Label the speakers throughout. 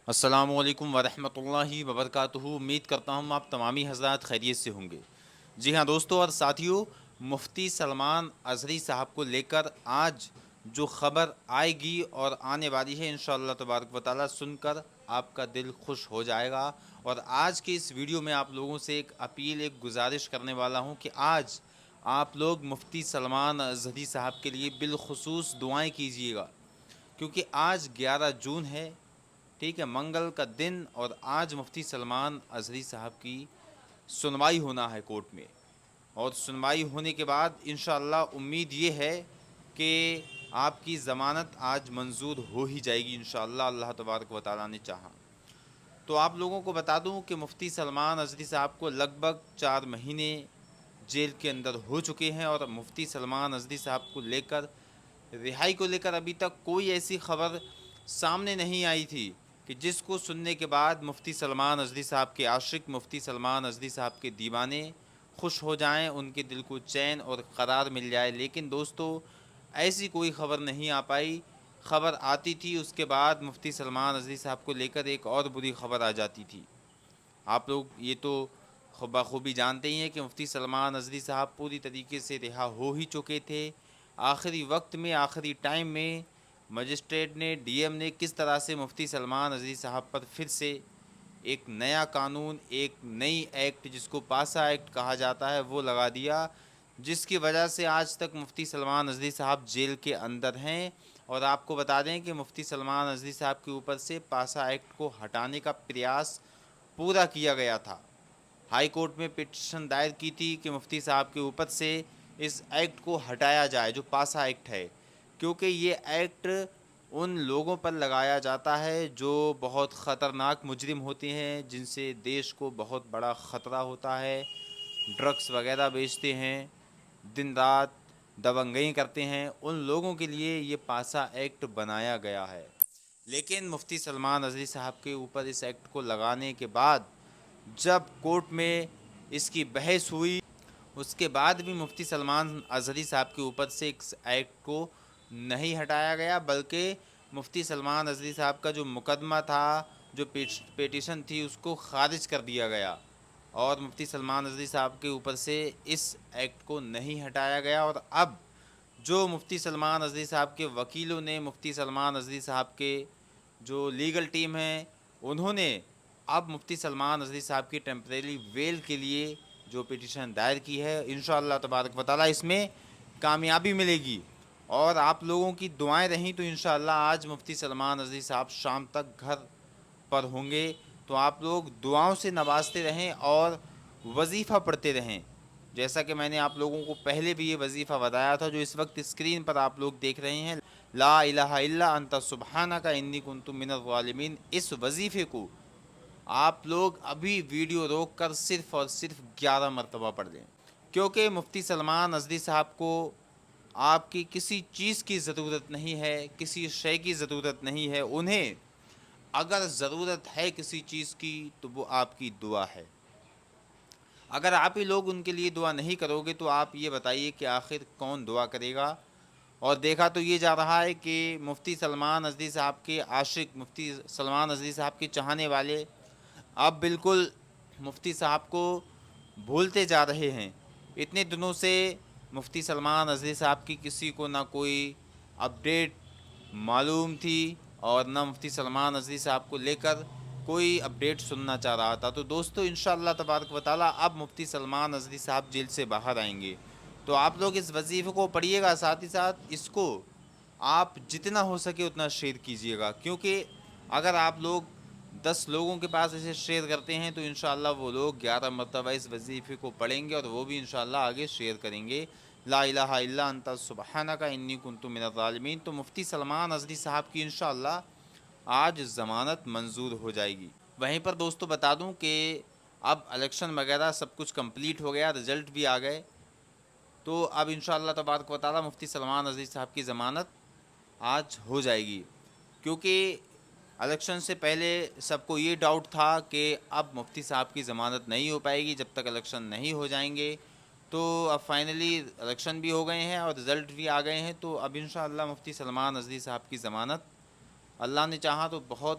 Speaker 1: السلام علیکم ورحمۃ اللہ وبرکاتہ۔ امید کرتا ہوں آپ تمامی حضرات خیریت سے ہوں گے۔ جی ہاں دوستو اور ساتھیوں، مفتی سلمان اظہری صاحب کو لے کر آج جو خبر آئے گی اور آنے والی ہے انشاءاللہ تبارک و تعالی، سن کر آپ کا دل خوش ہو جائے گا۔ اور آج کے اس ویڈیو میں آپ لوگوں سے ایک اپیل، ایک گزارش کرنے والا ہوں کہ آج آپ لوگ مفتی سلمان اظہری صاحب کے لیے بالخصوص دعائیں کیجیے گا، کیونکہ آج 11 جون ہے، ٹھیک ہے، منگل کا دن، اور آج مفتی سلمان اظہری صاحب کی سنوائی ہونا ہے کورٹ میں، اور سنوائی ہونے کے بعد انشاءاللہ امید یہ ہے کہ آپ کی ضمانت آج منظور ہو ہی جائے گی انشاءاللہ، اللہ تبارک و تعالیٰ نے چاہا تو۔ آپ لوگوں کو بتا دوں کہ مفتی سلمان اظہری صاحب کو لگ بھگ 4 مہینے جیل کے اندر ہو چکے ہیں، اور مفتی سلمان اظہری صاحب کو لے کر، رہائی کو لے کر ابھی تک کوئی ایسی خبر سامنے نہیں آئی تھی کہ جس کو سننے کے بعد مفتی سلمان اظہری صاحب کے عاشق، مفتی سلمان اظہری صاحب کے دیوانے خوش ہو جائیں، ان کے دل کو چین اور قرار مل جائے۔ لیکن دوستو، ایسی کوئی خبر نہیں آ پائی۔ خبر آتی تھی، اس کے بعد مفتی سلمان اظہری صاحب کو لے کر ایک اور بری خبر آ جاتی تھی۔ آپ لوگ یہ تو بخوبی جانتے ہی ہیں کہ مفتی سلمان اظہری صاحب پوری طریقے سے رہا ہو ہی چکے تھے۔ آخری وقت میں، آخری ٹائم میں مجسٹریٹ نے، ڈی ایم نے کس طرح سے مفتی سلمان اظہری صاحب پر پھر سے ایک نیا قانون، ایک نئی ایکٹ، جس کو پاسا ایکٹ کہا جاتا ہے، وہ لگا دیا، جس کی وجہ سے آج تک مفتی سلمان اظہری صاحب جیل کے اندر ہیں۔ اور آپ کو بتا دیں کہ مفتی سلمان اظہری صاحب کے اوپر سے پاسا ایکٹ کو ہٹانے کا پریاس پورا کیا گیا تھا۔ ہائی کورٹ میں پٹیشن دائر کی تھی کہ مفتی صاحب کے اوپر سے اس ایکٹ کو ہٹایا جائے، جو پاسا ایکٹ ہے، کیونکہ یہ ایکٹ ان لوگوں پر لگایا جاتا ہے جو بہت خطرناک مجرم ہوتے ہیں، جن سے دیش کو بہت بڑا خطرہ ہوتا ہے، ڈرگس وغیرہ بیچتے ہیں، دن رات دبنگئی کرتے ہیں، ان لوگوں کے لیے یہ پاسا ایکٹ بنایا گیا ہے۔ لیکن مفتی سلمان اظہری صاحب کے اوپر اس ایکٹ کو لگانے کے بعد جب کورٹ میں اس کی بحث ہوئی، اس کے بعد بھی مفتی سلمان اظہری صاحب کے اوپر سے اس ایکٹ کو نہیں ہٹایا گیا، بلکہ مفتی سلمان اظہری صاحب کا جو مقدمہ تھا، جو پیٹیشن تھی، اس کو خارج کر دیا گیا، اور مفتی سلمان اظہری صاحب کے اوپر سے اس ایکٹ کو نہیں ہٹایا گیا۔ اور اب جو مفتی سلمان اظہری صاحب کے وکیلوں نے، مفتی سلمان اظہری صاحب کے جو لیگل ٹیم ہے، انہوں نے اب مفتی سلمان اظہری صاحب کی ٹیمپریری ویل کے لیے جو پٹیشن دائر کی ہے، انشاءاللہ تبارک و تعالی اس میں کامیابی ملے گی، اور آپ لوگوں کی دعائیں رہیں تو انشاءاللہ آج مفتی سلمان اظہری صاحب شام تک گھر پر ہوں گے۔ تو آپ لوگ دعاؤں سے نوازتے رہیں اور وظیفہ پڑھتے رہیں، جیسا کہ میں نے آپ لوگوں کو پہلے بھی یہ وظیفہ بتایا تھا، جو اس وقت اسکرین پر آپ لوگ دیکھ رہے ہیں، لا الہ الا انت سبحانک انی کنت من الظالمین۔ اس وظیفے کو آپ لوگ ابھی ویڈیو روک کر صرف اور صرف 11 مرتبہ پڑھ لیں، کیونکہ مفتی سلمان اظہری صاحب کو آپ کی کسی چیز کی ضرورت نہیں ہے، کسی شے کی ضرورت نہیں ہے۔ انہیں اگر ضرورت ہے کسی چیز کی تو وہ آپ کی دعا ہے۔ اگر آپ ہی لوگ ان کے لیے دعا نہیں کرو گے تو آپ یہ بتائیے کہ آخر کون دعا کرے گا؟ اور دیکھا تو یہ جا رہا ہے کہ مفتی سلمان اظہری صاحب کے عاشق، مفتی سلمان اظہری صاحب کے چاہنے والے اب بالکل مفتی صاحب کو بھولتے جا رہے ہیں۔ اتنے دنوں سے مفتی سلمان اظہری صاحب کی کسی کو نہ کوئی اپڈیٹ معلوم تھی، اور نہ مفتی سلمان اظہری صاحب کو لے کر کوئی اپڈیٹ سننا چاہ رہا تھا۔ تو دوستو انشاءاللہ تبارک و تعالی اب مفتی سلمان اظہری صاحب جیل سے باہر آئیں گے، تو آپ لوگ اس وظیفے کو پڑھیے گا، ساتھ ہی ساتھ اس کو آپ جتنا ہو سکے اتنا شیئر کیجیے گا، کیونکہ اگر آپ لوگ 10 لوگوں کے پاس اسے شیئر کرتے ہیں تو انشاءاللہ وہ لوگ 11 مرتبہ اس وظیفے کو پڑھیں گے، اور وہ بھی انشاءاللہ آگے شیئر کریں گے، لا الہ الا انت سبحانک انی کنت من الظالمین۔ تو مفتی سلمان اظہری صاحب کی انشاءاللہ آج ضمانت منظور ہو جائے گی۔ وہیں پر دوستو بتا دوں کہ اب الیکشن وغیرہ سب کچھ کمپلیٹ ہو گیا، رزلٹ بھی آ گئے، تو اب انشاءاللہ تبارک و تعالی مفتی سلمان اظہری صاحب کی ضمانت آج ہو جائے گی، کیونکہ الیکشن سے پہلے سب کو یہ ڈاؤٹ تھا کہ اب مفتی صاحب کی ضمانت نہیں ہو پائے گی جب تک الیکشن نہیں ہو جائیں گے، تو اب فائنلی الیکشن بھی ہو گئے ہیں اور رزلٹ بھی آ گئے ہیں، تو اب انشاءاللہ مفتی سلمان اظہری صاحب کی ضمانت اللہ نے چاہا تو بہت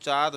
Speaker 1: 4